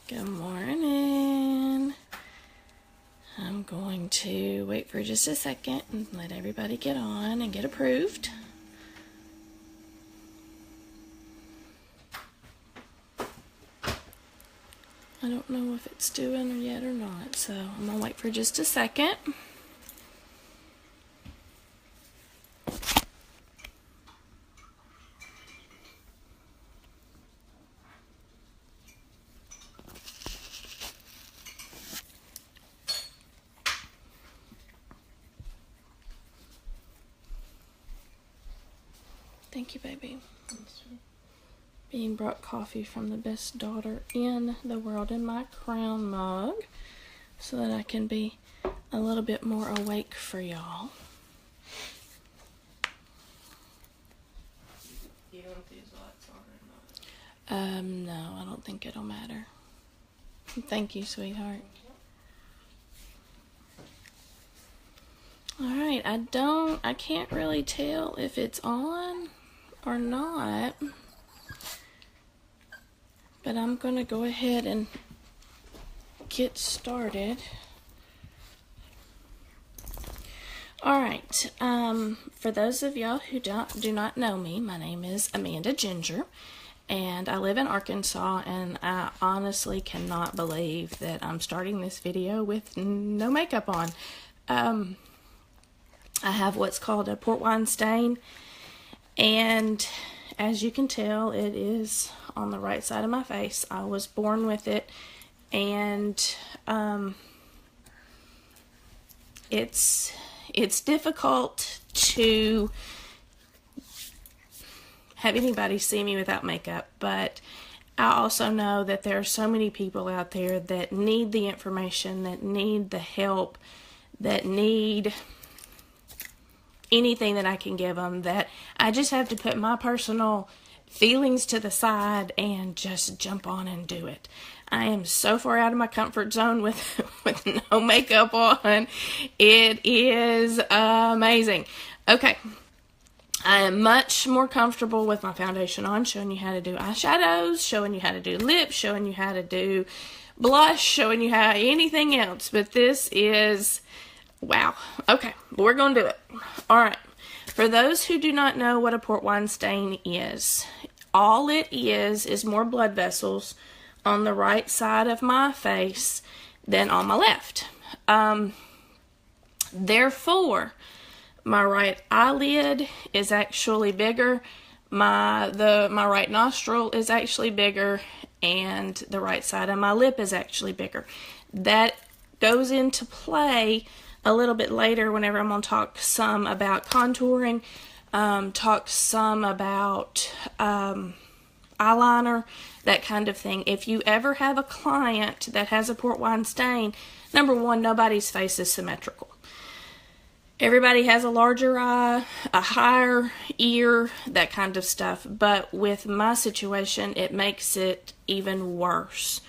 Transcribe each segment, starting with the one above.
Good morning. I'm going to wait for just a second and let everybody get on and get approved. I don't know if it's doing yet or not, so I'm going to wait for just a second. Thank you, baby. Being brought coffee from the best daughter in the world in my crown mug so that I can be a little bit more awake for y'all. You know if these lights on or not? No, I don't think it'll matter. Thank you, sweetheart. Alright, I can't really tell if it's on or not, but I'm going to go ahead and get started. Alright, for those of y'all who do not know me, my name is Amanda Ginger, and I live in Arkansas, and I honestly cannot believe that I'm starting this video with no makeup on. I have what's called a port wine stain, and as you can tell, it is on the right side of my face. I was born with it, and it's difficult to have anybody see me without makeup, but I also know that there are so many people out there that need the information, that need the help, that need anything that I can give them, that I just have to put my personal feelings to the side and just jump on and do it. I am so far out of my comfort zone with no makeup on. It is amazing. Okay. I am much more comfortable with my foundation on, showing you how to do eyeshadows, showing you how to do lips, showing you how to do blush, showing you how anything else. But this is, wow. Okay, we're going to do it. All right. For those who do not know what a port wine stain is, all it is more blood vessels on the right side of my face than on my left. Therefore, my right eyelid is actually bigger, my right nostril is actually bigger, and the right side of my lip is actually bigger. That goes into play a little bit later whenever I'm going to talk some about contouring, talk some about eyeliner, that kind of thing. If you ever have a client that has a port wine stain, number one, nobody's face is symmetrical. Everybody has a larger eye, a higher ear, that kind of stuff. But with my situation, it makes it even worse.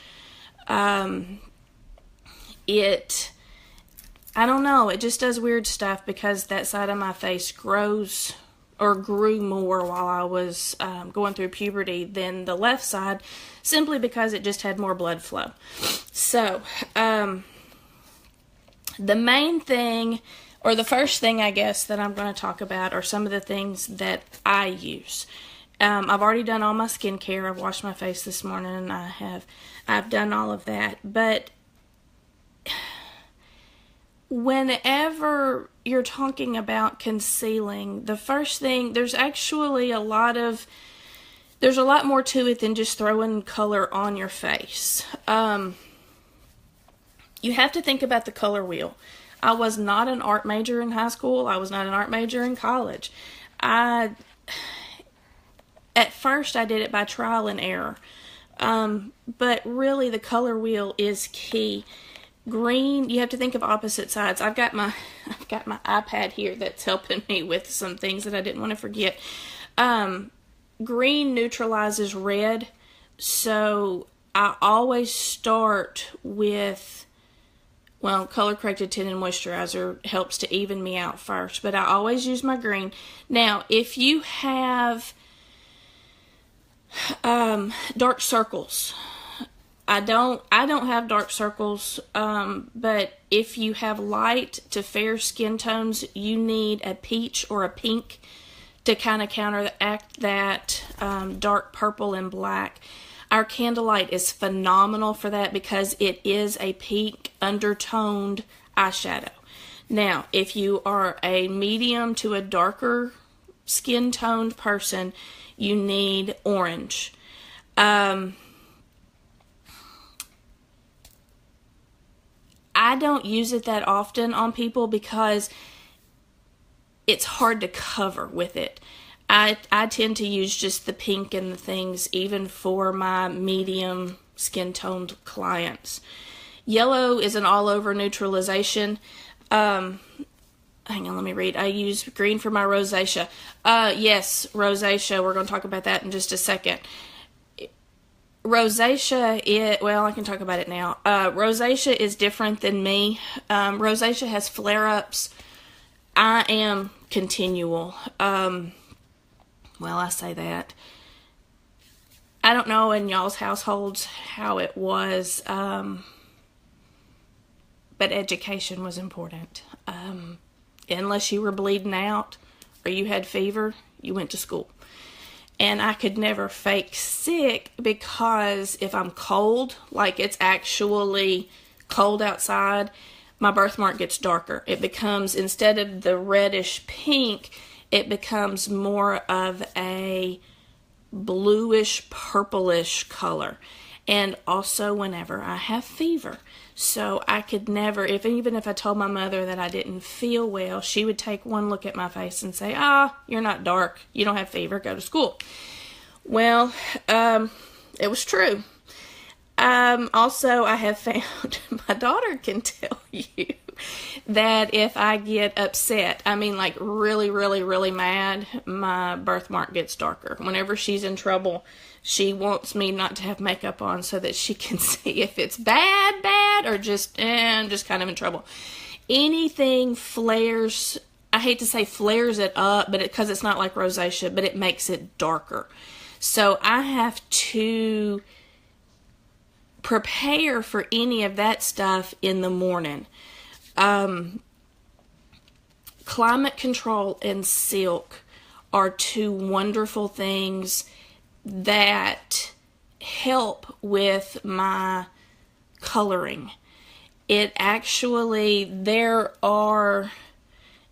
I don't know, it just does weird stuff because that side of my face grows or grew more while I was going through puberty than the left side, simply because it just had more blood flow. So, the main thing, or the first thing I guess that I'm going to talk about, are some of the things that I use. I've already done all my skincare. I've washed my face this morning, and I've done all of that. But whenever you're talking about concealing, the first thing, there's actually there's a lot more to it than just throwing color on your face. You have to think about the color wheel. I was not an art major in high school. I was not an art major in college. At first I did it by trial and error. But really the color wheel is key. Green, you have to think of opposite sides. I've got my iPad here that's helping me with some things that I didn't want to forget. Green neutralizes red, so I always start with, well, color corrected tinted moisturizer helps to even me out first, but I always use my green. Now, if you have dark circles, I don't have dark circles, but if you have light to fair skin tones, you need a peach or a pink to kind of counteract that dark purple and black. Our Candlelight is phenomenal for that because it is a pink undertoned eyeshadow. Now, if you are a medium to a darker skin toned person, you need orange. I don't use it that often on people because it's hard to cover with it. I tend to use just the pink and the things, even for my medium skin toned clients. Yellow is an all over neutralization. Hang on, let me read. I use green for my rosacea. Yes, rosacea. We're going to talk about that in just a second. Rosacea, well, I can talk about it now. Rosacea is different than me. Rosacea has flare-ups. I am continual. Well, I say that. I don't know in y'all's households how it was, but education was important. Unless you were bleeding out or you had fever, you went to school. And I could never fake sick because if I'm cold, like it's actually cold outside, my birthmark gets darker. It becomes, instead of the reddish pink, it becomes more of a bluish, purplish color. And also whenever I have fever. So I could never, even if I told my mother that I didn't feel well, she would take one look at my face and say, you're not dark. You don't have fever. Go to school. Well, it was true. Also, I have found, my daughter can tell you that if I get upset, I mean like really, really, really mad, my birthmark gets darker. Whenever she's in trouble, she wants me not to have makeup on so that she can see if it's bad, or just, I'm just kind of in trouble. Anything flares, I hate to say flares it up, but because it's not like rosacea, but it makes it darker. So I have to prepare for any of that stuff in the morning. Climate Control and Silk are two wonderful things that help with my coloring. It actually, there are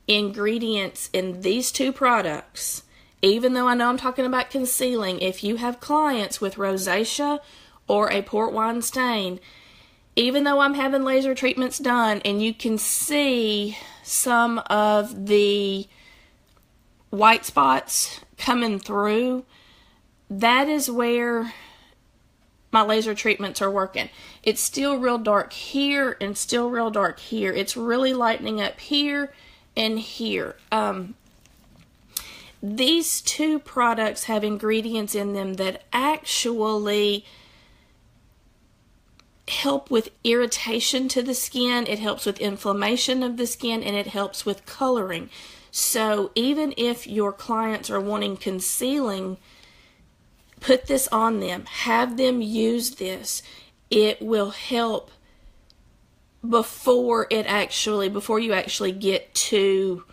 ingredients in these two products, even though I know I'm talking about concealing. If you have clients with rosacea or a port wine stain, even though I'm having laser treatments done and you can see some of the white spots coming through, that is where my laser treatments are working. It's still real dark here and still real dark here. It's really lightening up here and here. These two products have ingredients in them that actually help with irritation to the skin. It helps with inflammation of the skin, and it helps with coloring. So even if your clients are wanting concealing, put this on them. Have them use this. It will help before you actually get to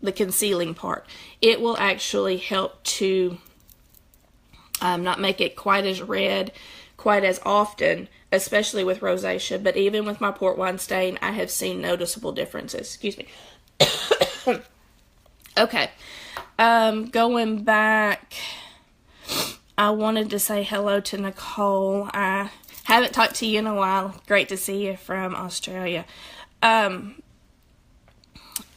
the concealing part. It will actually help to not make it quite as red quite as often, especially with rosacea. But even with my port wine stain, I have seen noticeable differences. Excuse me. Okay. Going back, I wanted to say hello to Nicole. I haven't talked to you in a while. Great to see you from Australia.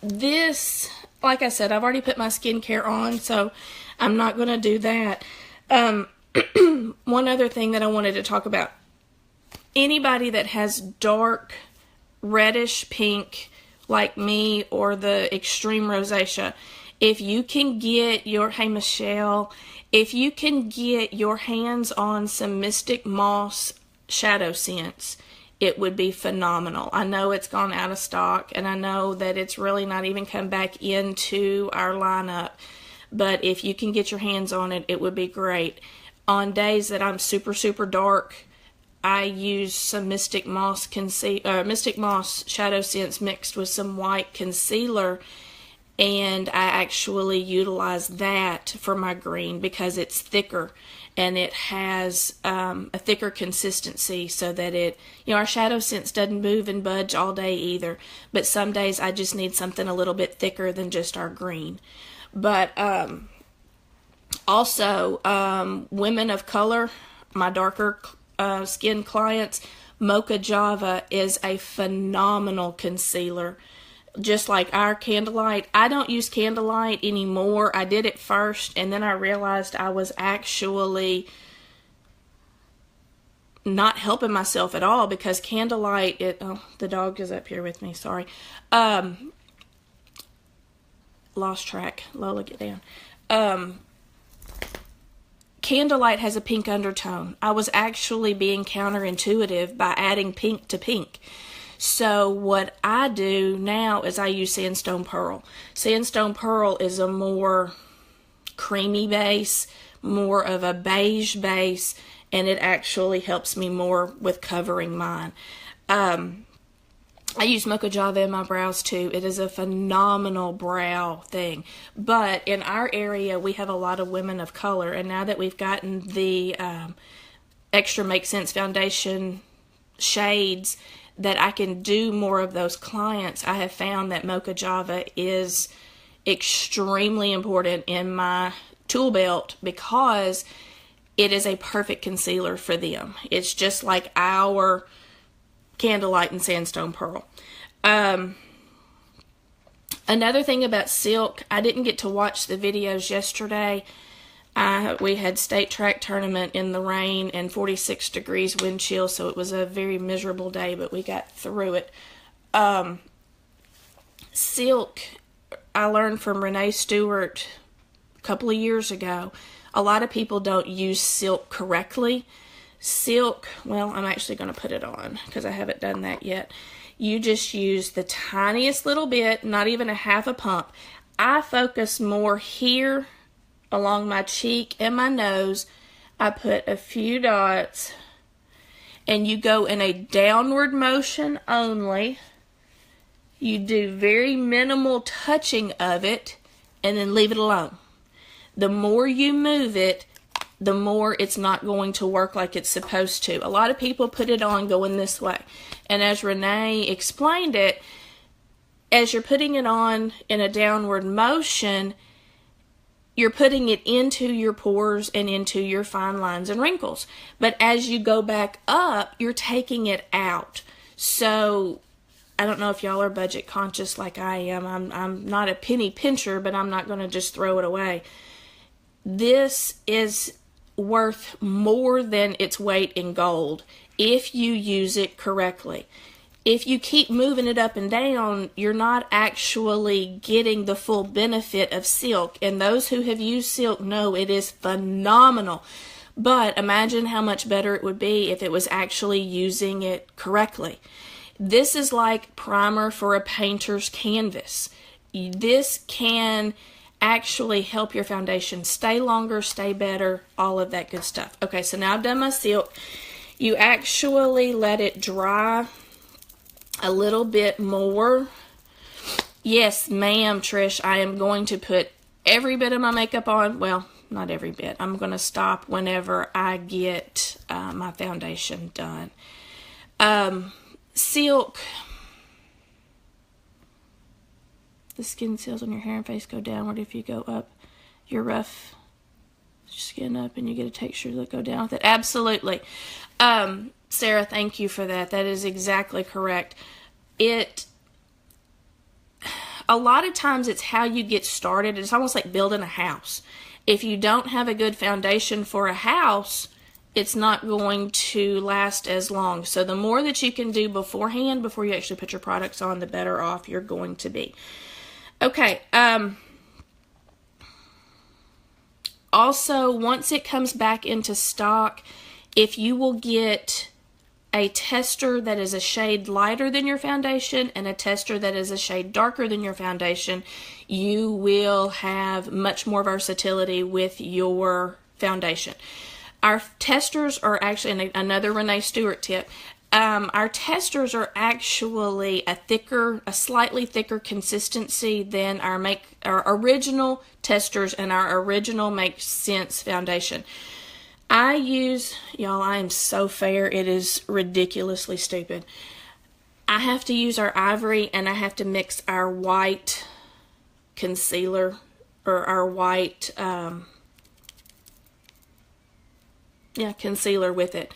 This, like I said, I've already put my skincare on, so I'm not going to do that. One other thing that I wanted to talk about. Anybody that has dark reddish pink like me or the extreme rosacea, if you can get your, hey Michelle, if you can get your hands on some Mystic Moss Shadow Scents, it would be phenomenal. I know it's gone out of stock, and I know that it's really not even come back into our lineup, but if you can get your hands on it, it would be great. On days that I'm super, super dark, I used some Mystic Moss Shadow Sense mixed with some white concealer, and I actually utilized that for my green because it's thicker and it has a thicker consistency, so that it, our Shadow Sense doesn't move and budge all day either, but some days I just need something a little bit thicker than just our green. But also, women of color, my darker skin clients, Mocha Java is a phenomenal concealer. Just like our Candlelight. I don't use Candlelight anymore. I did it first, and then I realized I was actually not helping myself at all, because Candlelight, the dog is up here with me, sorry. Lost track. Lola, get down. Candlelight has a pink undertone. I was actually being counterintuitive by adding pink to pink. So what I do now is I use Sandstone Pearl. Sandstone Pearl is a more creamy base, more of a beige base, and it actually helps me more with covering mine. I use Mocha Java in my brows too. It is a phenomenal brow thing. But in our area, we have a lot of women of color, and now that we've gotten the Extra Make Sense foundation shades, that I can do more of those clients, I have found that Mocha Java is extremely important in my tool belt, because it is a perfect concealer for them. It's just like our Candlelight and Sandstone Pearl. Another thing about Silk, I didn't get to watch the videos yesterday. We had state track tournament in the rain and 46 degrees wind chill, so it was a very miserable day, but we got through it. Silk, I learned from Renee Stewart a couple of years ago. A lot of people don't use Silk correctly. Silk, well, I'm actually going to put it on because I haven't done that yet. You just use the tiniest little bit, not even a half a pump. I focus more here along my cheek and my nose. I put a few dots, and you go in a downward motion only. You do very minimal touching of it, and then leave it alone. The more you move it, the more it's not going to work like it's supposed to. A lot of people put it on going this way, and as Renee explained it, as you're putting it on in a downward motion, you're putting it into your pores and into your fine lines and wrinkles. But as you go back up, you're taking it out. So I don't know if y'all are budget conscious like I am. I'm not a penny pincher, but I'm not going to just throw it away. This is worth more than its weight in gold if you use it correctly. If you keep moving it up and down, you're not actually getting the full benefit of Silk. And those who have used Silk know it is phenomenal. But imagine how much better it would be if it was actually using it correctly. This is like primer for a painter's canvas. This can actually help your foundation stay longer, stay better, all of that good stuff. Okay, so now I've done my Silk. You actually let it dry a little bit more. Yes, ma'am, Trish, I am going to put every bit of my makeup on. Well, not every bit. I'm going to stop whenever I get my foundation done. Silk. The skin cells on your hair and face go downward if you go up your rough skin up and you get a texture that go down with it. Absolutely. Sarah, thank you for that. That is exactly correct. A lot of times it's how you get started. It's almost like building a house. If you don't have a good foundation for a house, it's not going to last as long. So the more that you can do beforehand, before you actually put your products on, the better off you're going to be. Okay. Also, once it comes back into stock, if you will get a tester that is a shade lighter than your foundation and a tester that is a shade darker than your foundation, you will have much more versatility with your foundation. Our testers are actually, another Renee Stewart tip, our testers are actually a slightly thicker consistency than our original testers and our original Make Sense foundation. I am so fair, it is ridiculously stupid. I have to use our ivory, and I have to mix our white concealer, or our white, concealer with it,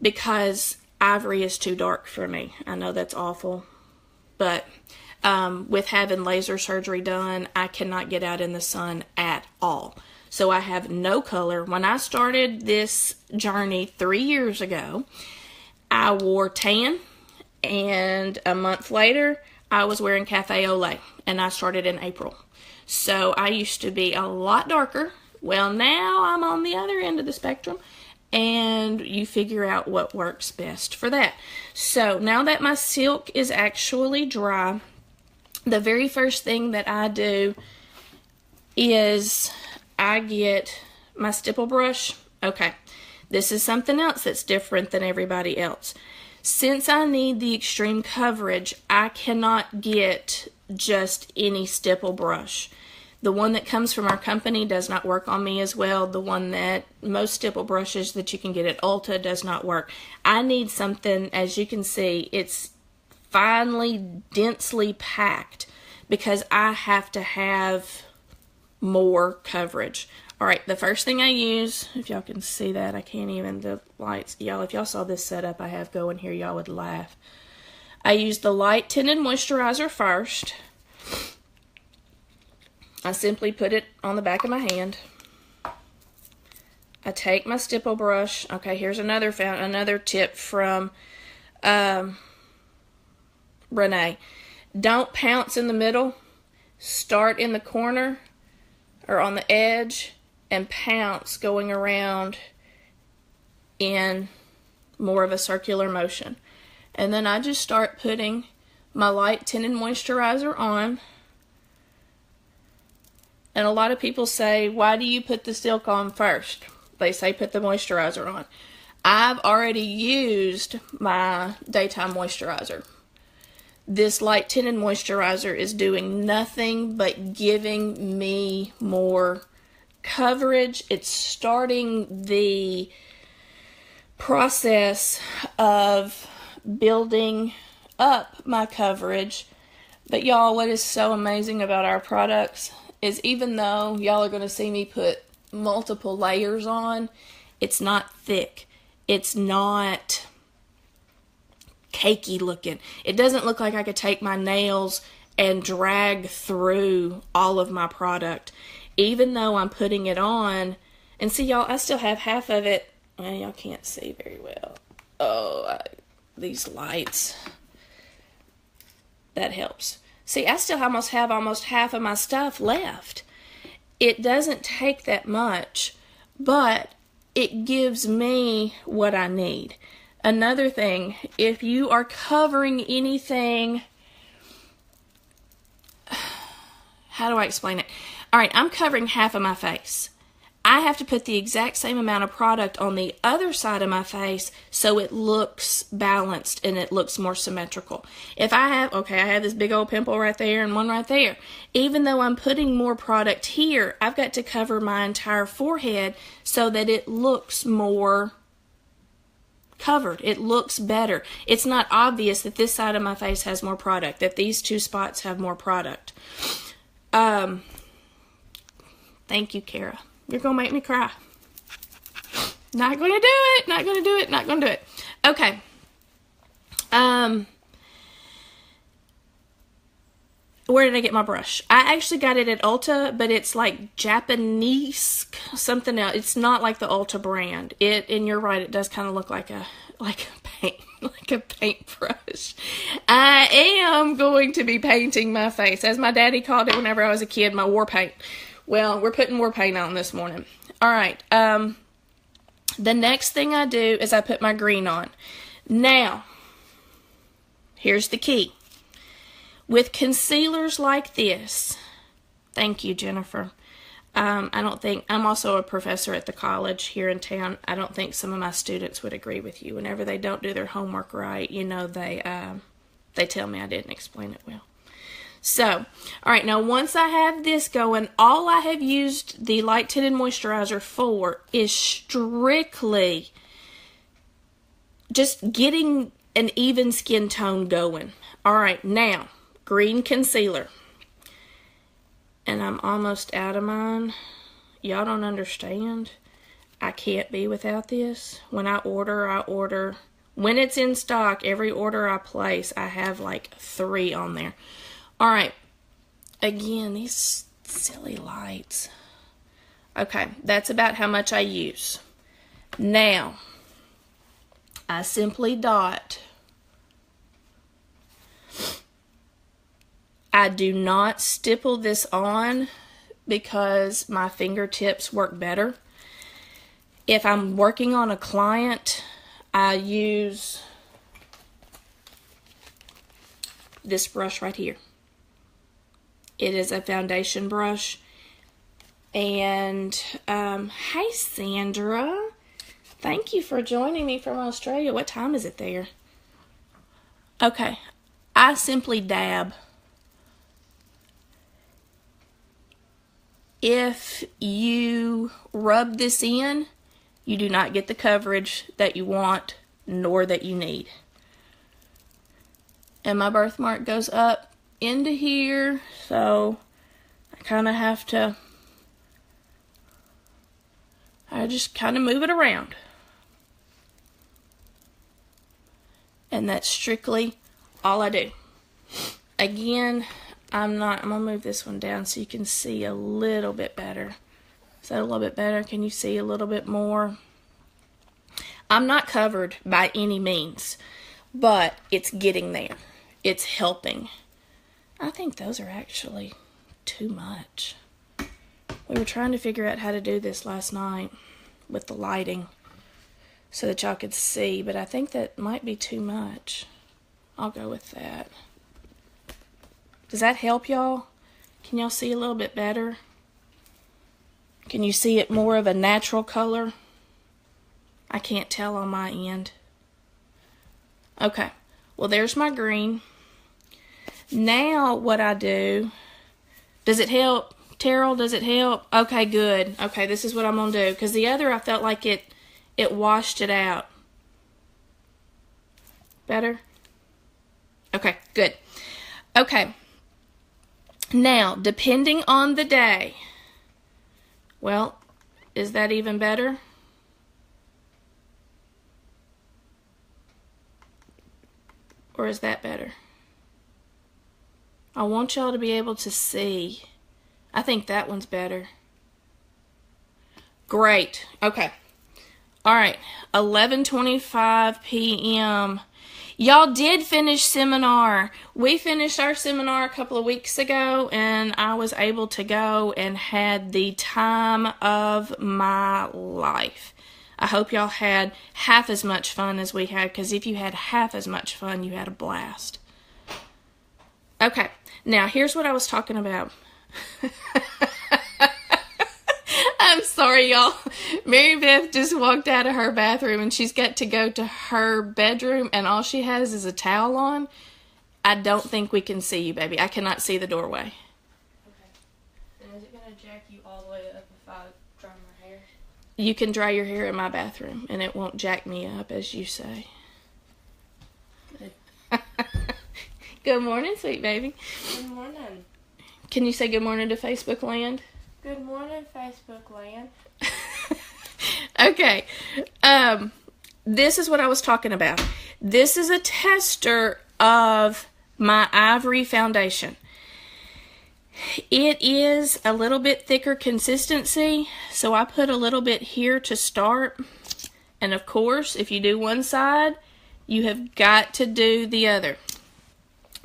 because ivory is too dark for me. I know that's awful, but with having laser surgery done, I cannot get out in the sun at all. So I have no color. When I started this journey 3 years ago, I wore tan, and a month later, I was wearing Cafe au Lait, and I started in April. So I used to be a lot darker. Well, now I'm on the other end of the spectrum, and you figure out what works best for that. So now that my silk is actually dry, the very first thing that I do is I get my stipple brush. Okay, this is something else that's different than everybody else. Since I need the extreme coverage, I cannot get just any stipple brush. The one that comes from our company does not work on me as well. The one that most stipple brushes that you can get at Ulta does not work. I need something, as you can see, it's finely, densely packed, because I have to have more coverage. All right, the first thing I use, if y'all can see that, I can't even, the lights, y'all, if y'all saw this setup I have going here, y'all would laugh. I use the light tinted moisturizer first. I simply put it on the back of my hand. I take my stipple brush. Okay, here's another tip from Renee. Don't pounce in the middle. Start in the corner or on the edge and pounce going around in more of a circular motion. And then I just start putting my light tinted moisturizer on. And a lot of people say, why do you put the silk on first? They say put the moisturizer on. I've already used my daytime moisturizer. This light tinted moisturizer is doing nothing but giving me more coverage. It's starting the process of building up my coverage. But y'all, what is so amazing about our products is even though y'all are going to see me put multiple layers on, it's not thick. It's not cakey looking. It doesn't look like I could take my nails and drag through all of my product. Even though I'm putting it on, and see y'all, I still have half of it. Well, y'all can't see very well. Oh, these lights. That helps. See, I still almost have half of my stuff left. It doesn't take that much, but it gives me what I need. Another thing, if you are covering anything, how do I explain it? All right, I'm covering half of my face. I have to put the exact same amount of product on the other side of my face so it looks balanced and it looks more symmetrical. If I have, I have this big old pimple right there and one right there. Even though I'm putting more product here, I've got to cover my entire forehead so that it looks more covered. It looks better. It's not obvious that this side of my face has more product, that these two spots have more product. Thank you, Kara. You're going to make me cry. Not going to do it. Not going to do it. Not going to do it. Okay. Where did I get my brush? I actually got it at Ulta, but it's like Japanese something else. It's not like the Ulta brand. And you're right, it does kind of look like a paintbrush. I am going to be painting my face, as my daddy called it whenever I was a kid, my war paint. Well, we're putting war paint on this morning. All right. The next thing I do is I put my green on. Now, here's the key. With concealers like this, thank you, Jennifer, I don't think, I'm also a professor at the college here in town. I don't think some of my students would agree with you. Whenever they don't do their homework right, you know, they tell me I didn't explain it well. So, all right, now once I have this going, all I have used the Light Tinted Moisturizer for is strictly just getting an even skin tone going. All right, now, green concealer. And I'm almost out of mine. Y'all don't understand. I can't be without this. When I order. When it's in stock, every order I place, I have like 3 on there. Alright. Again, these silly lights. Okay, that's about how much I use. Now, I simply dot. I do not stipple this on because my fingertips work better. If I'm working on a client, I use this brush right here. It is a foundation brush. And, hey Sandra, thank you for joining me from Australia. What time is it there? Okay, I simply dab. If you rub this in, you do not get the coverage that you want nor that you need. And my birthmark goes up into here, so I kind of have to, I just kind of move it around. And that's strictly all I do. Again, I'm going to move this one down so you can see a little bit better. Is that a little bit better? Can you see a little bit more? I'm not covered by any means, but it's getting there. It's helping. I think those are actually too much. We were trying to figure out how to do this last night with the lighting so that y'all could see, but I think that might be too much. I'll go with that. Does that help y'all? Can y'all see a little bit better? Can you see it more of a natural color? I can't tell on my end. Okay, well there's my green. Now what I do, does it help? Terrell, does it help? Okay, good. Okay, this is what I'm going to do. Because the other, I felt like it washed it out. Better? Okay, good. Okay. Now, depending on the day, well, is that even better? Or is that better? I want y'all to be able to see. I think that one's better. Great. Okay. All right. 11:25 p.m. Y'all did finish seminar. We finished our seminar a couple of weeks ago, and I was able to go and had the time of my life. I hope y'all had half as much fun as we had, because if you had half as much fun, you had a blast. Okay, now here's what I was talking about. I'm sorry, y'all. Mary Beth just walked out of her bathroom and she's got to go to her bedroom and all she has is a towel on. I don't think we can see you, baby. I cannot see the doorway. Okay. And is it going to jack you all the way up if I dry my hair? You can dry your hair in my bathroom and it won't jack me up, as you say. Good morning, sweet baby. Good morning. Can you say good morning to Facebook land? Good morning, Facebook land. Okay. This is what I was talking about. This is a tester of my Ivory foundation. It is a little bit thicker consistency, so I put a little bit here to start. And of course, if you do one side, you have got to do the other.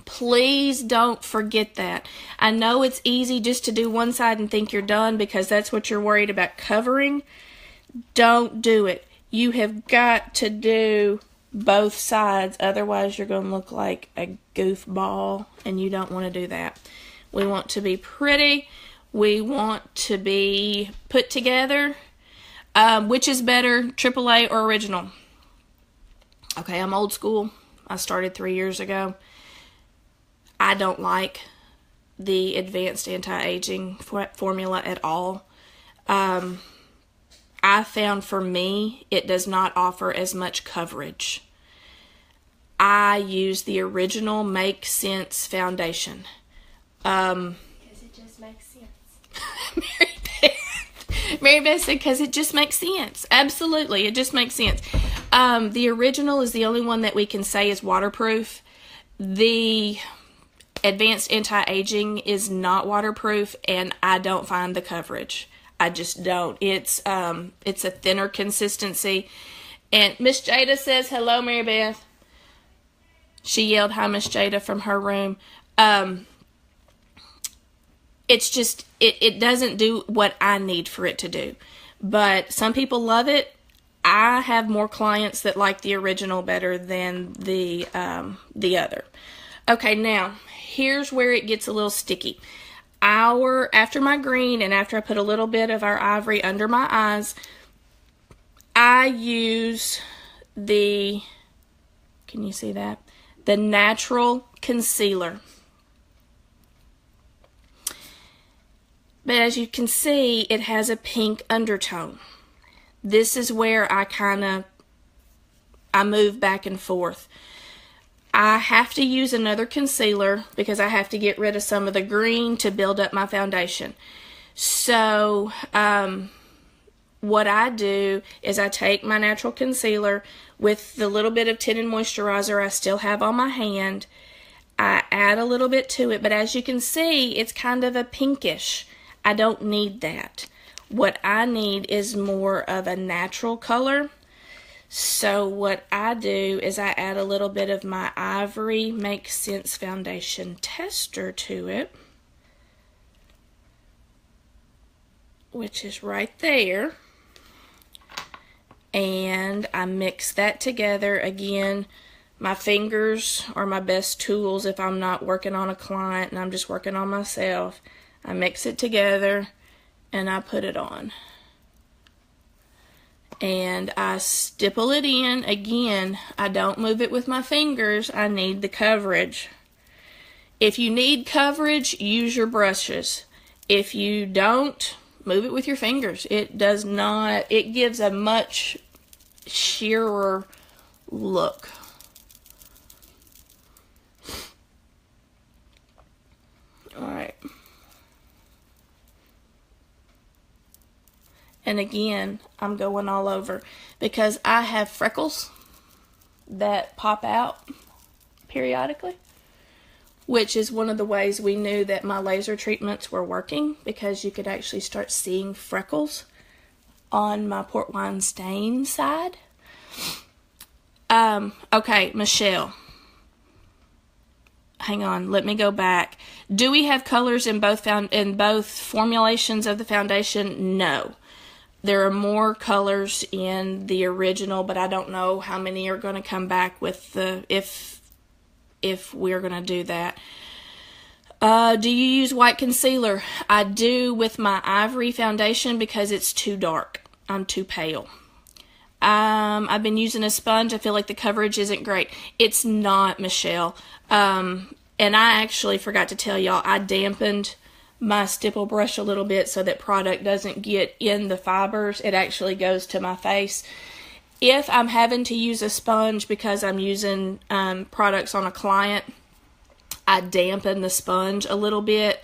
Please don't forget that. I know it's easy just to do one side and think you're done because that's what you're worried about covering. Don't do it. You have got to do both sides. Otherwise, you're going to look like a goofball, and you don't want to do that. We want to be pretty. we want to be put together. Which is better, AAA or original? Okay, I'm old school. I started 3 years ago. I don't like the advanced anti-aging formula at all. I found for me, it does not offer as much coverage. I use the original Make Sense foundation. Because it just makes sense. Mary Beth said, because it just makes sense. Absolutely, it just makes sense. The original is the only one that we can say is waterproof. The advanced anti-aging is not waterproof, and I don't find the coverage. I just don't. It's a thinner consistency. And Miss Jada says, hello, Mary Beth. She yelled, hi, Miss Jada, from her room. It's just, it doesn't do what I need for it to do. But some people love it. I have more clients that like the original better than the other. Okay, now, here's where it gets a little sticky. After my green and after I put a little bit of our ivory under my eyes, I use can you see that? The natural concealer. But as you can see, it has a pink undertone. This is where I move back and forth. I have to use another concealer because I have to get rid of some of the green to build up my foundation. So, what I do is I take my natural concealer with the little bit of tinted moisturizer I still have on my hand. I add a little bit to it, but as you can see, it's kind of a pinkish. I don't need that. What I need is more of a natural color. So what I do is I add a little bit of my Ivory Make Sense Foundation Tester to it, which is right there. And I mix that together. Again, my fingers are my best tools if I'm not working on a client and I'm just working on myself. I mix it together and I put it on. And I stipple it in. Again, I don't move it with my fingers. I need the coverage. If you need coverage, use your brushes. If you don't, move it with your fingers. It does not, it gives a much sheerer look. Alright. And again, I'm going all over because I have freckles that pop out periodically, which is one of the ways we knew that my laser treatments were working, because you could actually start seeing freckles on my port wine stain side. Okay, Michelle. Hang on, let me go back. Do we have colors in both formulations of the foundation? No. There are more colors in the original, but I don't know how many are going to come back with the if we're going to do that. Do you use white concealer? I do with my Ivory foundation because it's too dark. I'm too pale. I've been using a sponge. I feel like the coverage isn't great. It's not, Michelle. And I actually forgot to tell y'all, I dampened my stipple brush a little bit so that product doesn't get in the fibers. It actually goes to my face. If I'm having to use a sponge because I'm using products on a client, I dampen the sponge a little bit,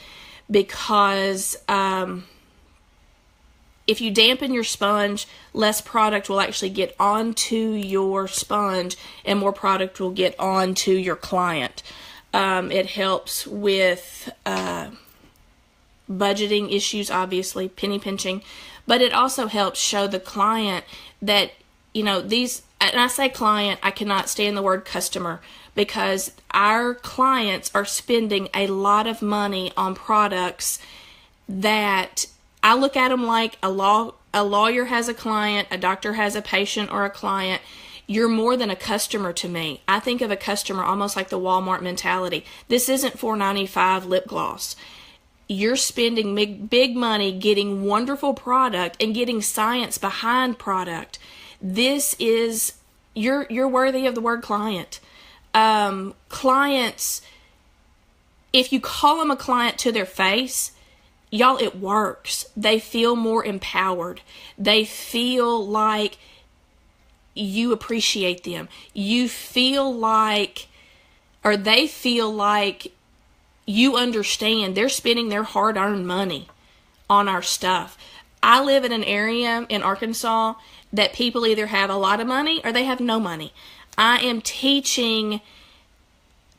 because if you dampen your sponge, less product will actually get onto your sponge and more product will get onto your client. It helps with budgeting issues, obviously, penny pinching, but it also helps show the client that, you know, these, and I say client, I cannot stand the word customer, because our clients are spending a lot of money on products that I look at them like a lawyer has a client, a doctor has a patient or a client. You're more than a customer to me. I think of a customer almost like the Walmart mentality. This isn't $4.95 lip gloss. you're spending big money getting wonderful product and getting science behind product. This is, you're worthy of the word client. Clients, if you call them a client to their face, y'all, it works. They feel more empowered. They feel like you appreciate them. You feel like, or they feel like you understand. They're spending their hard-earned money on our stuff. I live in an area in Arkansas that people either have a lot of money or they have no money. I am teaching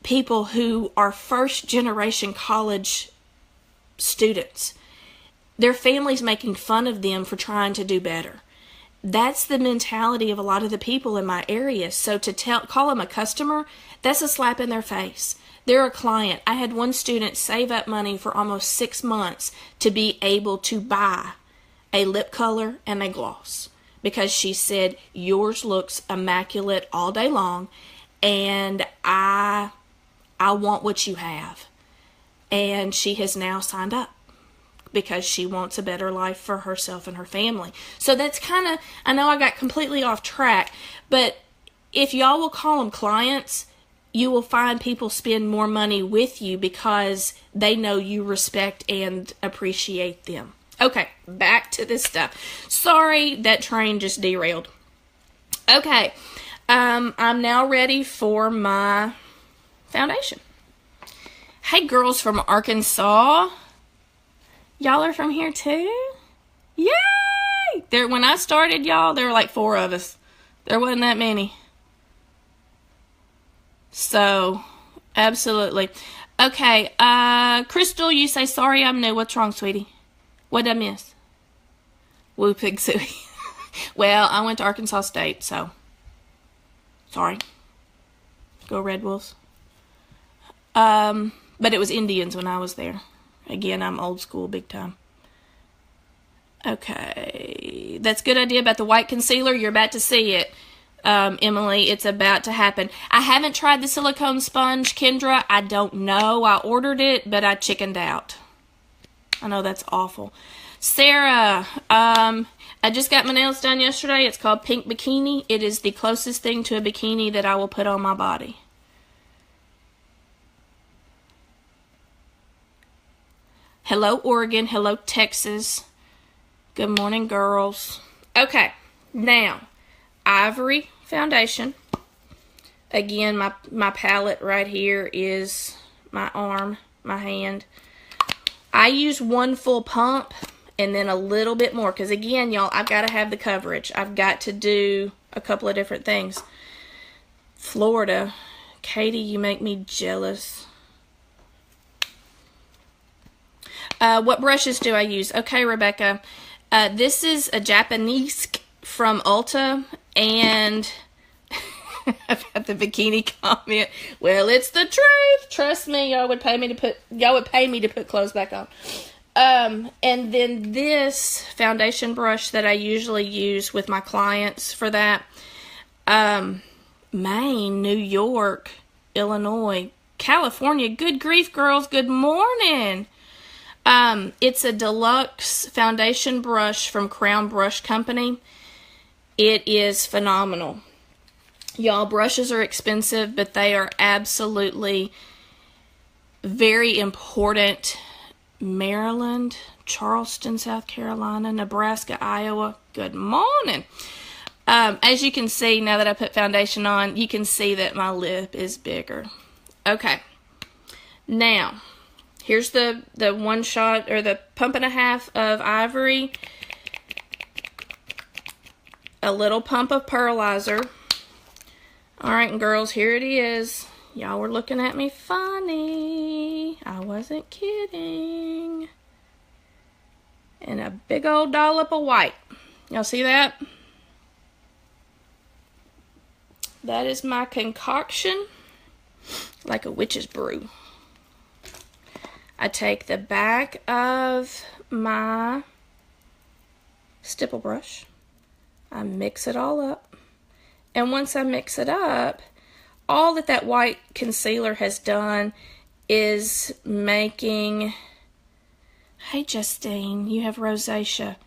people who are first-generation college students. Their families making fun of them for trying to do better. That's the mentality of a lot of the people in my area. So to call them a customer, that's a slap in their face. They're a client. I had one student save up money for almost 6 months to be able to buy a lip color and a gloss, because she said, yours looks immaculate all day long, and I want what you have. And she has now signed up because she wants a better life for herself and her family. So that's kind of, I know I got completely off track, but if y'all will call them clients, you will find people spend more money with you because they know you respect and appreciate them. Okay, back to this stuff. Sorry, that train just derailed. Okay, I'm now ready for my foundation. Hey, girls from Arkansas. Y'all are from here too? Yay! When I started, y'all, there were like 4 of us. There wasn't that many. So, absolutely. Okay, Crystal, you say, sorry, I'm new. What's wrong, sweetie? What did I miss? Woo pig suey. Well, I went to Arkansas State, so sorry. Go Red Wolves. But it was Indians when I was there. Again, I'm old school big time. Okay, that's a good idea about the white concealer. You're about to see it, Emily. It's about to happen. I haven't tried the silicone sponge, Kendra. I don't know. I ordered it, but I chickened out. I know that's awful. Sarah, I just got my nails done yesterday. It's called Pink Bikini. It is the closest thing to a bikini that I will put on my body. Hello, Oregon. Hello, Texas. Good morning, girls. Okay, now, Ivory foundation. Again, my palette right here is my arm, my hand. I use 1 full pump and then a little bit more, because again, y'all, I've got to have the coverage. I've got to do a couple of different things. Florida. Katie, you make me jealous. What brushes do I use? Okay, Rebecca. This is a Japanese from Ulta, and I've had the bikini comment. Well, it's the truth. Trust me, y'all would pay me to put clothes back on. And then this foundation brush that I usually use with my clients for that. Maine, New York, Illinois, California. Good grief, girls. Good morning. It's a deluxe foundation brush from Crown Brush Company. It is phenomenal. Y'all, brushes are expensive, but they are absolutely very important. Maryland, Charleston, South Carolina, Nebraska, Iowa. Good morning. As you can see, now that I put foundation on, you can see that my lip is bigger. Okay. Now, here's the 1 shot, or the pump and a half of Ivory. A little pump of pearlizer. Alright, girls, here it is. Y'all were looking at me funny. I wasn't kidding. And a big old dollop of white. Y'all see that? That is my concoction. Like a witch's brew. I take the back of my stipple brush. I mix it all up. And once I mix it up, all that white concealer has done is making Hey, Justine, you have rosacea.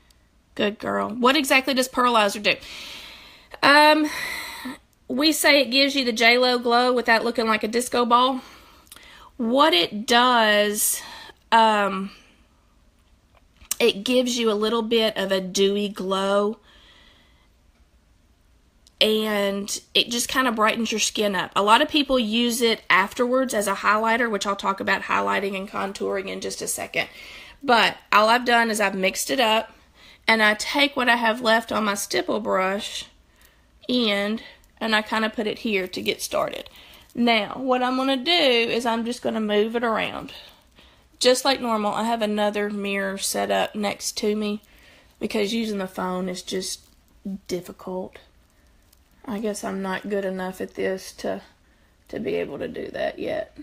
Good girl. What exactly does Pearlizer do? We say it gives you the J-Lo glow without looking like a disco ball. What it does, it gives you a little bit of a dewy glow, and it just kind of brightens your skin up. A lot of people use it afterwards as a highlighter, which I'll talk about highlighting and contouring in just a second. But all I've done is I've mixed it up, and I take what I have left on my stipple brush and I kind of put it here to get started. Now, what I'm going to do is I'm just going to move it around. Just like normal, I have another mirror set up next to me because using the phone is just difficult. I guess I'm not good enough at this to be able to do that yet.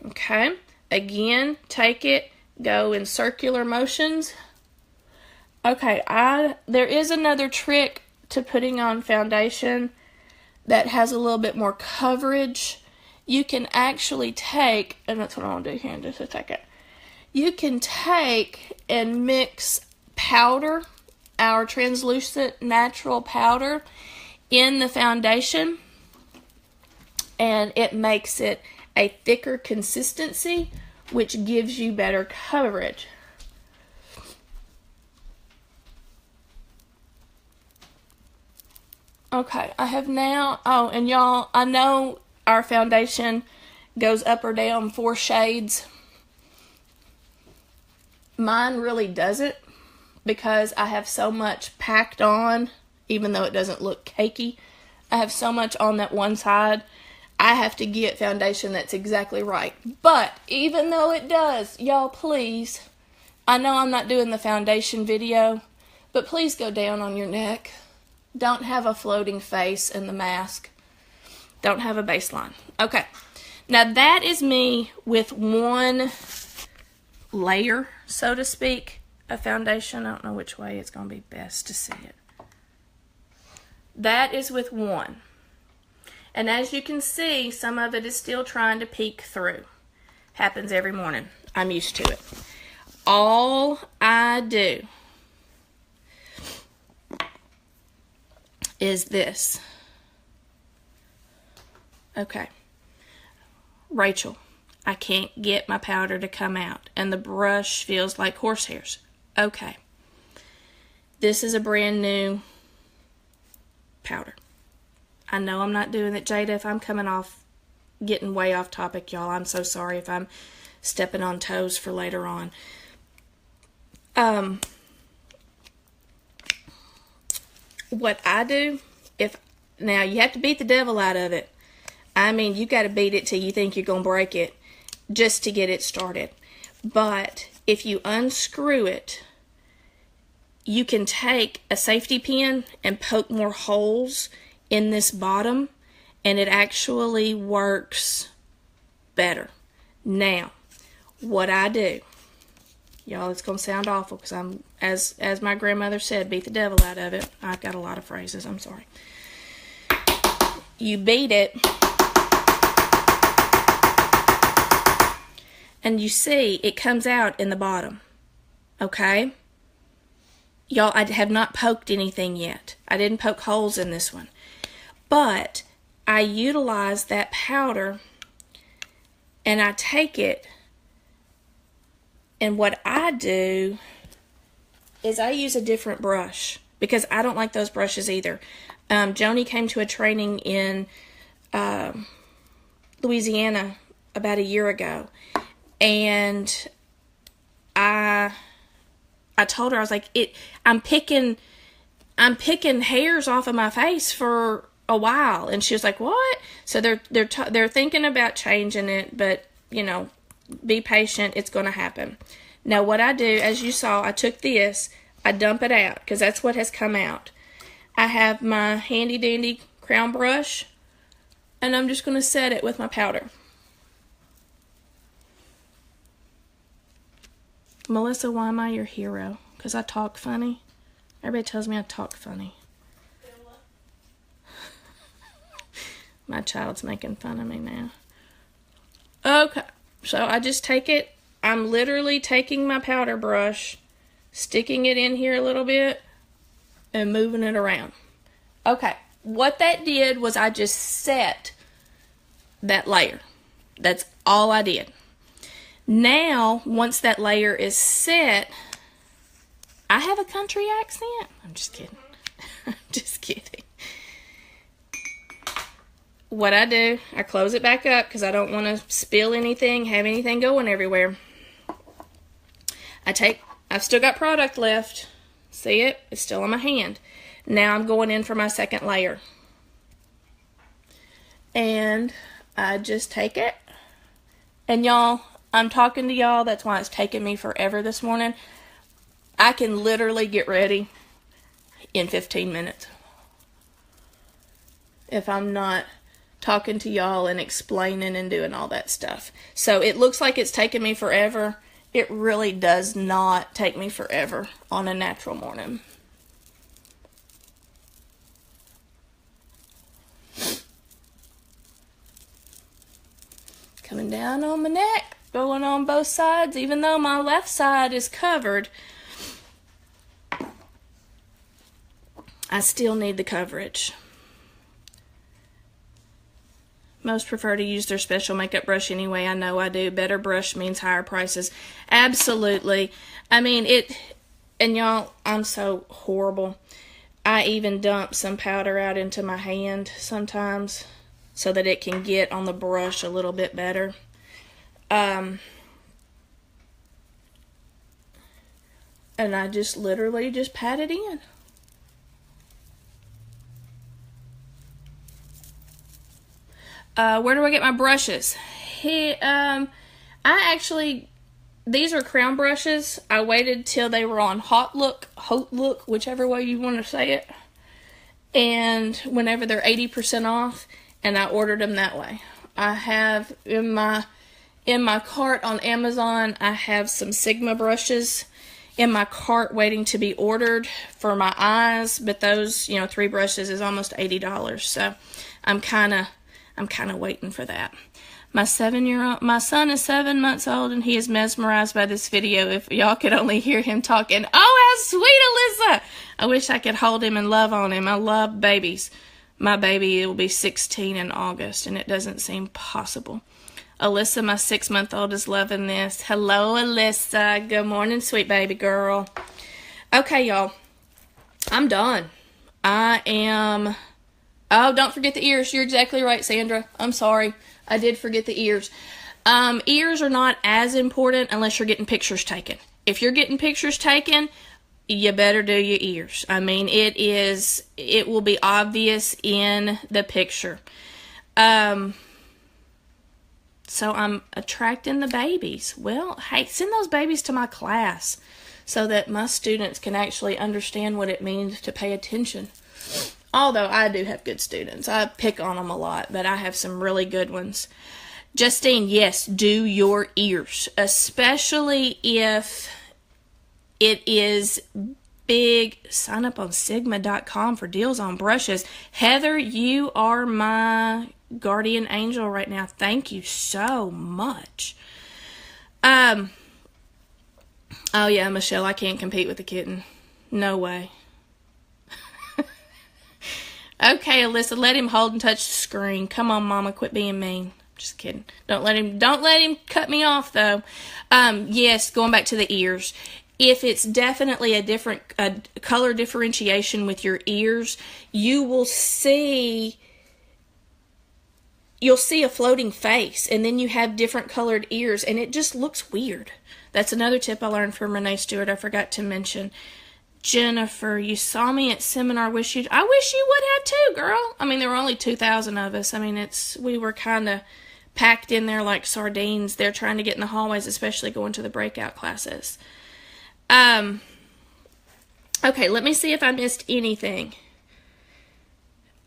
Okay, again, take it, go in circular motions. Okay, there is another trick to putting on foundation that has a little bit more coverage. You can actually take, and that's what I want to do here in just a second. You can take and mix powder, our translucent natural powder, in the foundation, and it makes it a thicker consistency, which gives you better coverage. Okay, I have now, oh, and y'all, I know our foundation goes up or down 4 shades. Mine really doesn't, because I have so much packed on, even though it doesn't look cakey. I have so much on that one side. I have to get foundation that's exactly right. But even though it does, y'all, please, I know I'm not doing the foundation video, but please go down on your neck. Don't have a floating face in the mask. Don't have a baseline. Okay. Now that is me with one layer, so to speak, of foundation. I don't know which way it's going to be best to see it. That is with one. And as you can see, some of it is still trying to peek through. Happens every morning. I'm used to it. All I do is this. Okay. Rachel, I can't get my powder to come out, and the brush feels like horsehairs. Okay. This is a brand new powder. I know I'm not doing it, Jada. If I'm getting way off topic, y'all, I'm so sorry if I'm stepping on toes for later on. What I do, now you have to beat the devil out of it. I mean, you got to beat it till you think you're going to break it just to get it started. But if you unscrew it, you can take a safety pin and poke more holes in this bottom, and it actually works better. Now, what I do, y'all, it's going to sound awful because I'm, as my grandmother said, beat the devil out of it. I've got a lot of phrases, I'm sorry. You beat it, and you see it comes out in the bottom, okay? Y'all, I have not poked anything yet. I didn't poke holes in this one. But I utilize that powder, and I take it, and what I do is I use a different brush, because I don't like those brushes either. Joni came to a training in Louisiana about a year ago, and I told her, I was like, I'm picking hairs off of my face for a while, and she was like, what? So they're thinking about changing it, but you know, be patient, it's going to happen. Now what I do, as you saw, I took this, I dump it out because that's what has come out. I have my handy dandy crown brush, and I'm just going to set it with my powder. Melissa, why am I your hero? Because I talk funny? Everybody tells me I talk funny. My child's making fun of me now. Okay, So I just take it, I'm literally taking my powder brush, sticking it in here a little bit, and moving it around. Okay, what that did was I just set that layer. That's all I did. Now, once that layer is set, I have a country accent. I'm just kidding. I'm just kidding. What I do, I close it back up because I don't want to spill anything, have anything going everywhere. I've still got product left. See it? It's still on my hand. Now I'm going in for my second layer. And I just take it. And y'all, I'm talking to y'all. That's why it's taken me forever this morning. I can literally get ready in 15 minutes. If I'm not talking to y'all and explaining and doing all that stuff. So it looks like it's taken me forever. It really does not take me forever on a natural morning. Coming down on my neck, going on both sides, even though my left side is covered. I still need the coverage. Most prefer to use their special makeup brush anyway. I know I do. Better brush means higher prices. Absolutely. I mean, and y'all, I'm so horrible. I even dump some powder out into my hand sometimes so that it can get on the brush a little bit better. And I just literally just pat it in. Where do I get my brushes? These are crown brushes. I waited till they were on Hot Look, whichever way you want to say it. And whenever they're 80% off, and I ordered them that way. I have in my cart on Amazon, I have some Sigma brushes in my cart waiting to be ordered for my eyes, but those, 3 brushes is almost $80. So I'm kind of waiting for that. My son is 7 months old, and he is mesmerized by this video. If y'all could only hear him talking. Oh, how sweet, Alyssa! I wish I could hold him and love on him. I love babies. My baby will be 16 in August, and it doesn't seem possible. Alyssa, my 6-month-old, is loving this. Hello, Alyssa. Good morning, sweet baby girl. Okay, y'all. I'm done. I am... Oh, don't forget the ears. You're exactly right, Sandra. I'm sorry. I did forget the ears. Ears are not as important unless you're getting pictures taken. If you're getting pictures taken, you better do your ears. I mean, it will be obvious in the picture. So I'm attracting the babies. Well, hey, send those babies to my class so that my students can actually understand what it means to pay attention. Although I do have good students. I pick on them a lot, but I have some really good ones. Justine, yes, do your ears. Especially if it is big. Sign up on Sigma.com for deals on brushes. Heather, you are my guardian angel right now. Thank you so much. Oh yeah, Michelle, I can't compete with the kitten. No way. Okay, Alyssa, let him hold and touch the screen. Come on, Mama, quit being mean. Just kidding. Don't let him cut me off, though. Yes, going back to the ears. If it's definitely a different color differentiation with your ears, you'll see a floating face, and then you have different colored ears, and it just looks weird. That's another tip I learned from Renee Stewart I forgot to mention. Jennifer, you saw me at seminar. I wish you would have too, girl. I mean, there were only 2,000 of us. I mean, we were kind of packed in there like sardines. They're trying to get in the hallways, especially going to the breakout classes. Okay, let me see if I missed anything.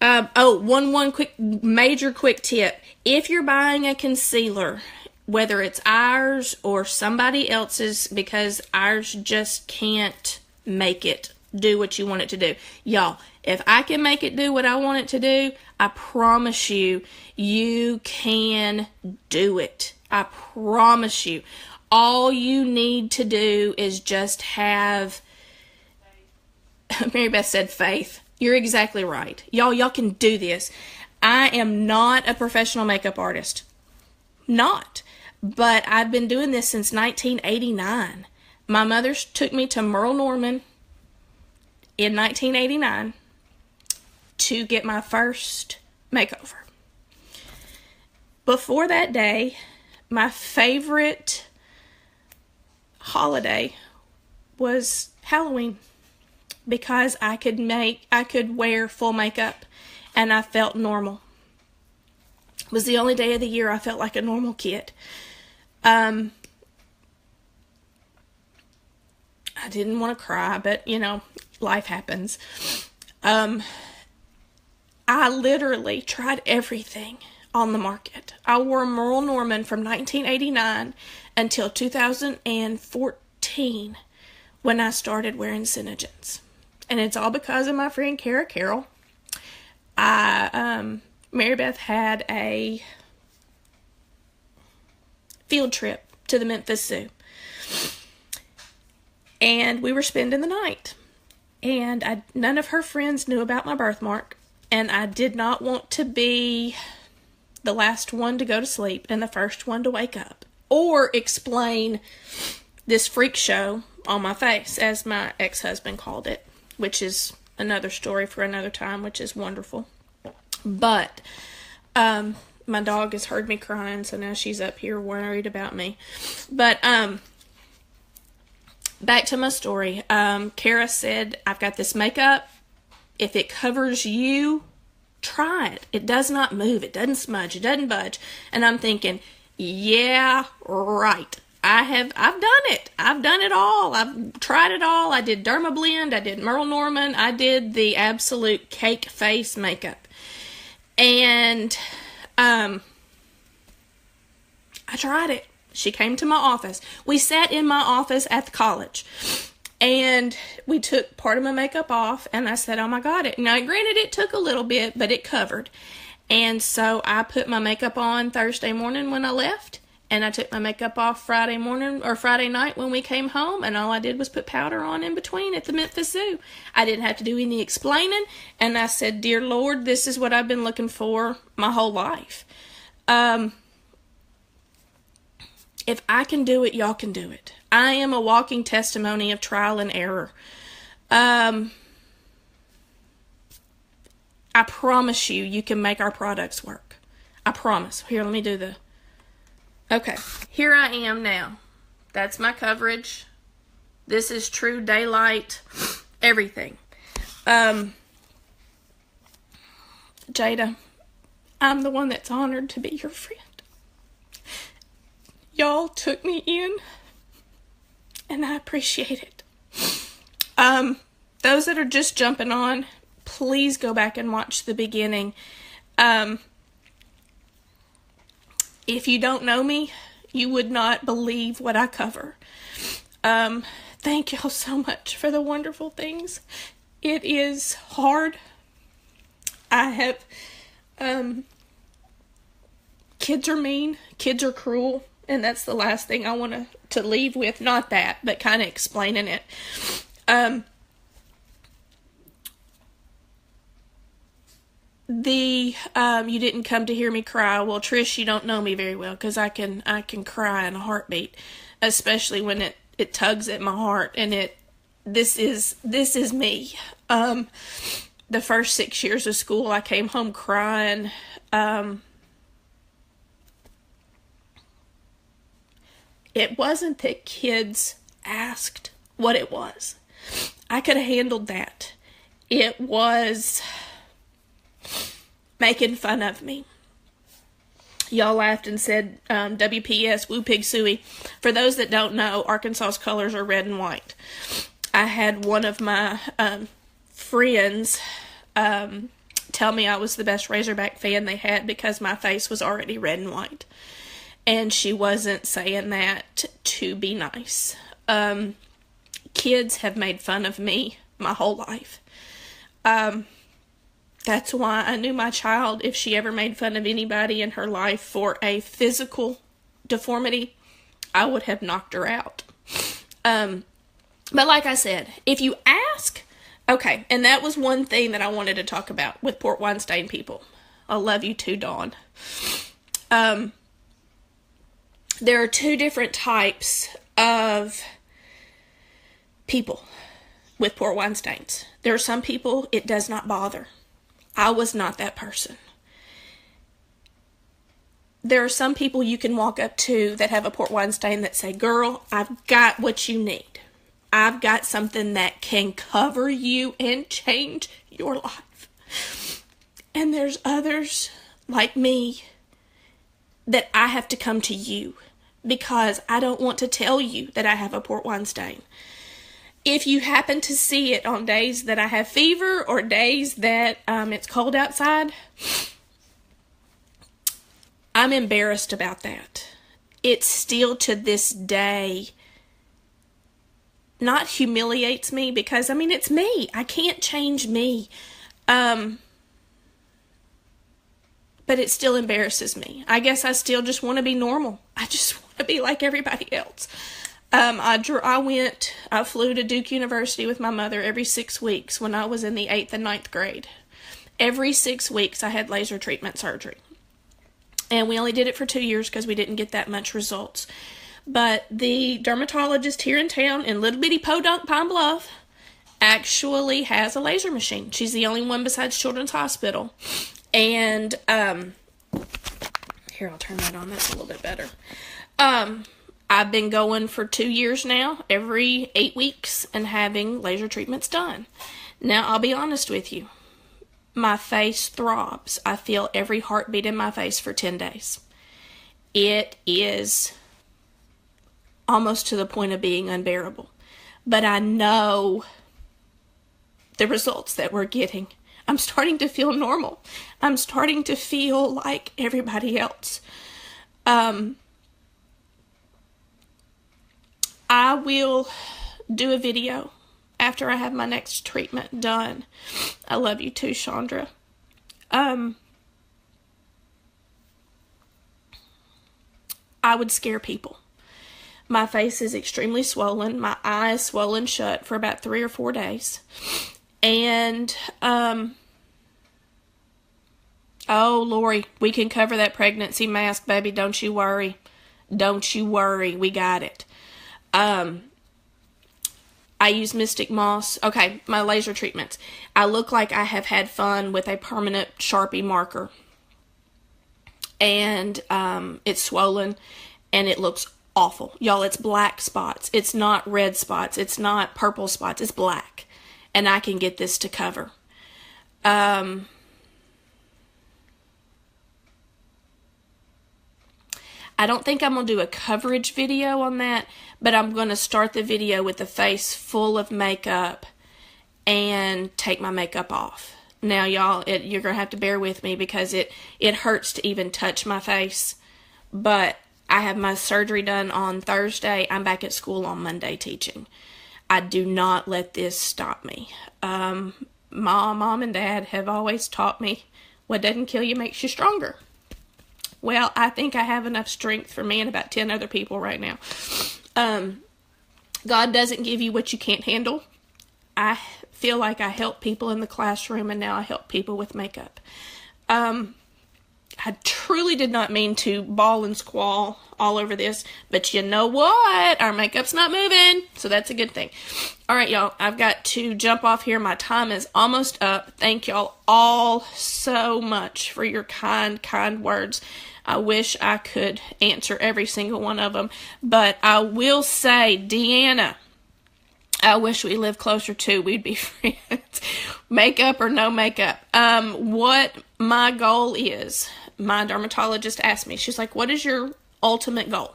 One quick tip. If you're buying a concealer, whether it's ours or somebody else's, because ours just can't make it do what you want it to do. Y'all, if I can make it do what I want it to do, I promise you, you can do it. I promise you. All you need to do is just have, Mary Beth said faith. You're exactly right. Y'all can do this. I am not a professional makeup artist. Not. But I've been doing this since 1989. My mother took me to Merle Norman in 1989 to get my first makeover. Before that day, my favorite holiday was Halloween because I could wear full makeup and I felt normal. It was the only day of the year I felt like a normal kid. I didn't want to cry, but life happens. I literally tried everything on the market. I wore Merle Norman from 1989 until 2014 when I started wearing SeneGence. And it's all because of my friend Kara Carroll. Mary Beth had a field trip to the Memphis Zoo. And we were spending the night. And none of her friends knew about my birthmark. And I did not want to be the last one to go to sleep and the first one to wake up. Or explain this freak show on my face, as my ex-husband called it. Which is another story for another time, which is wonderful. But my dog has heard me crying, so now she's up here worried about me. But back to my story. Kara said, I've got this makeup. If it covers you, try it. It does not move. It doesn't smudge. It doesn't budge. And I'm thinking, yeah, right. I've done it. I've done it all. I've tried it all. I did Derma Blend. I did Merle Norman. I did the absolute cake face makeup. And I tried it. She came to my office. We sat in my office at the college. And we took part of my makeup off. And I said, oh my God. Now, granted, it took a little bit, but it covered. And so I put my makeup on Thursday morning when I left. And I took my makeup off Friday morning or Friday night when we came home. And all I did was put powder on in between at the Memphis Zoo. I didn't have to do any explaining. And I said, dear Lord, this is what I've been looking for my whole life. If I can do it, y'all can do it. I am a walking testimony of trial and error. I promise you can make our products work. I promise. Here, let me do the... Okay, here I am now. That's my coverage. This is true daylight. Everything. Jada, I'm the one that's honored to be your friend. Y'all took me in, and I appreciate it. Those that are just jumping on, please go back and watch the beginning. If you don't know me, you would not believe what I cover. Thank y'all so much for the wonderful things. It is hard. I have, kids are mean, kids are cruel, and that's the last thing I want to leave with. Not that, but kind of explaining it. You didn't come to hear me cry. Well, Trish, you don't know me very well, because I can cry in a heartbeat, especially when it tugs at my heart, and this is me. The first 6 years of school, I came home crying. It wasn't that kids asked what it was. I could have handled that. It was making fun of me. Y'all laughed and said, WPS, Woo Pig Suey. For those that don't know, Arkansas's colors are red and white. I had one of my friends tell me I was the best Razorback fan they had because my face was already red and white. And she wasn't saying that to be nice. Kids have made fun of me my whole life. That's why I knew my child, if she ever made fun of anybody in her life for a physical deformity, I would have knocked her out. But like I said, if you ask, okay, and that was one thing that I wanted to talk about with port wine stain people. I love you too, Dawn. There are two different types of people with port wine stains. There are some people it does not bother. I was not that person. There are some people you can walk up to that have a port wine stain that say, girl, I've got what you need. I've got something that can cover you and change your life. And there's others like me that I have to come to you because I don't want to tell you that I have a port wine stain. If you happen to see it on days that I have fever or days that it's cold outside, I'm embarrassed about that. It still to this day not humiliates me because, I mean, it's me. I can't change me. But it still embarrasses me. I guess I still just want to be normal. I just want to be like everybody else. I flew to Duke University with my mother every 6 weeks when I was in the 8th and 9th grade. Every 6 weeks I had laser treatment surgery. And we only did it for 2 years because we didn't get that much results. But the dermatologist here in town in little bitty Podunk Pine Bluff actually has a laser machine. She's the only one besides Children's Hospital. And, here, I'll turn that on. That's a little bit better. I've been going for 2 years now, every 8 weeks, and having laser treatments done. Now, I'll be honest with you. My face throbs. I feel every heartbeat in my face for 10 days. It is almost to the point of being unbearable. But I know the results that we're getting. I'm starting to feel normal. I'm starting to feel like everybody else. I will do a video after I have my next treatment done. I love you too, Chandra. I would scare people. My face is extremely swollen. My eye is swollen shut for about 3 or 4 days. And, oh, Lori, we can cover that pregnancy mask, baby. Don't you worry. Don't you worry. We got it. I use Mystic Moss. Okay, my laser treatments. I look like I have had fun with a permanent Sharpie marker. And, it's swollen, and it looks awful. Y'all, it's black spots. It's not red spots. It's not purple spots. It's black. And I can get this to cover. I don't think I'm going to do a coverage video on that, but I'm going to start the video with the face full of makeup and take my makeup off. Now, y'all, you're going to have to bear with me because it hurts to even touch my face, but I have my surgery done on Thursday. I'm back at school on Monday teaching. I do not let this stop me. Mom and Dad have always taught me what doesn't kill you makes you stronger. Well, I think I have enough strength for me and about 10 other people right now. God doesn't give you what you can't handle. I feel like I help people in the classroom, and now I help people with makeup. I truly did not mean to bawl and squall all over this, but you know what? Our makeup's not moving, so that's a good thing. All right, y'all, I've got to jump off here. My time is almost up. Thank y'all all so much for your kind, kind words. I wish I could answer every single one of them, but I will say, Deanna, I wish we lived closer to. We'd be friends. Makeup or no makeup. What my goal is, my dermatologist asked me, she's like, what is your ultimate goal?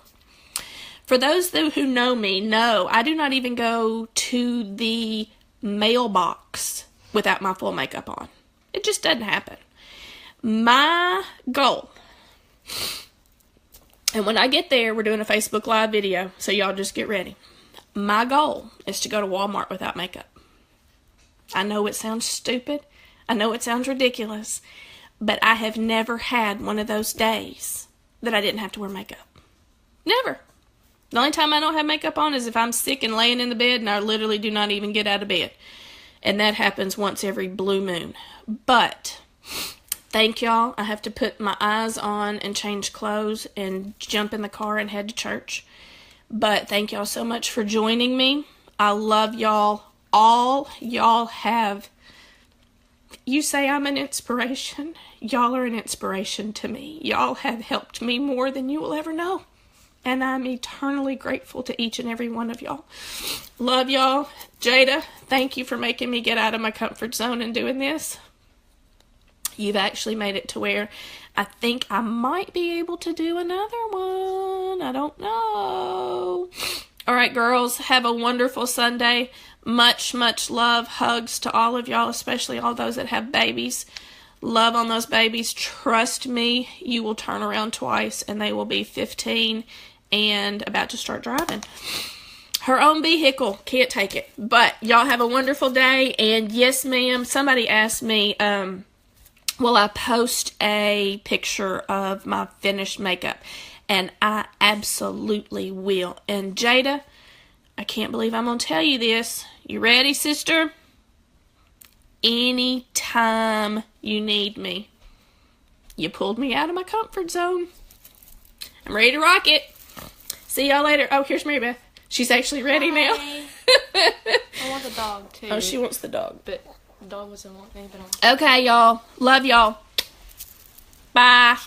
For those who know me, know I do not even go to the mailbox without my full makeup on. It just doesn't happen. My goal, and when I get there, we're doing a Facebook Live video, so y'all just get ready. My goal is to go to Walmart without makeup. I know it sounds stupid. I know it sounds ridiculous. But I have never had one of those days that I didn't have to wear makeup. Never. The only time I don't have makeup on is if I'm sick and laying in the bed and I literally do not even get out of bed. And that happens once every blue moon. But thank y'all. I have to put my eyes on and change clothes and jump in the car and head to church. But thank y'all so much for joining me. I love y'all. All y'all have. You say I'm an inspiration. Y'all are an inspiration to me. Y'all have helped me more than you will ever know. And I'm eternally grateful to each and every one of y'all. Love y'all. Jada, thank you for making me get out of my comfort zone and doing this. You've actually made it to where I think I might be able to do another one. I don't know. All right, girls, have a wonderful Sunday. Much, much love. Hugs to all of y'all, especially all those that have babies. Love on those babies. Trust me, you will turn around twice and they will be 15 and about to start driving her own vehicle. Can't take it. But y'all have a wonderful day. And yes, ma'am, somebody asked me, will I post a picture of my finished makeup? And I absolutely will. And Jada, I can't believe I'm going to tell you this. You ready, sister? Anytime you need me. You pulled me out of my comfort zone. I'm ready to rock it. See y'all later. Oh, here's Mary Beth. She's actually ready now. I want the dog, too. Oh, she wants the dog. But the dog doesn't want me. But okay, y'all. Love y'all. Bye.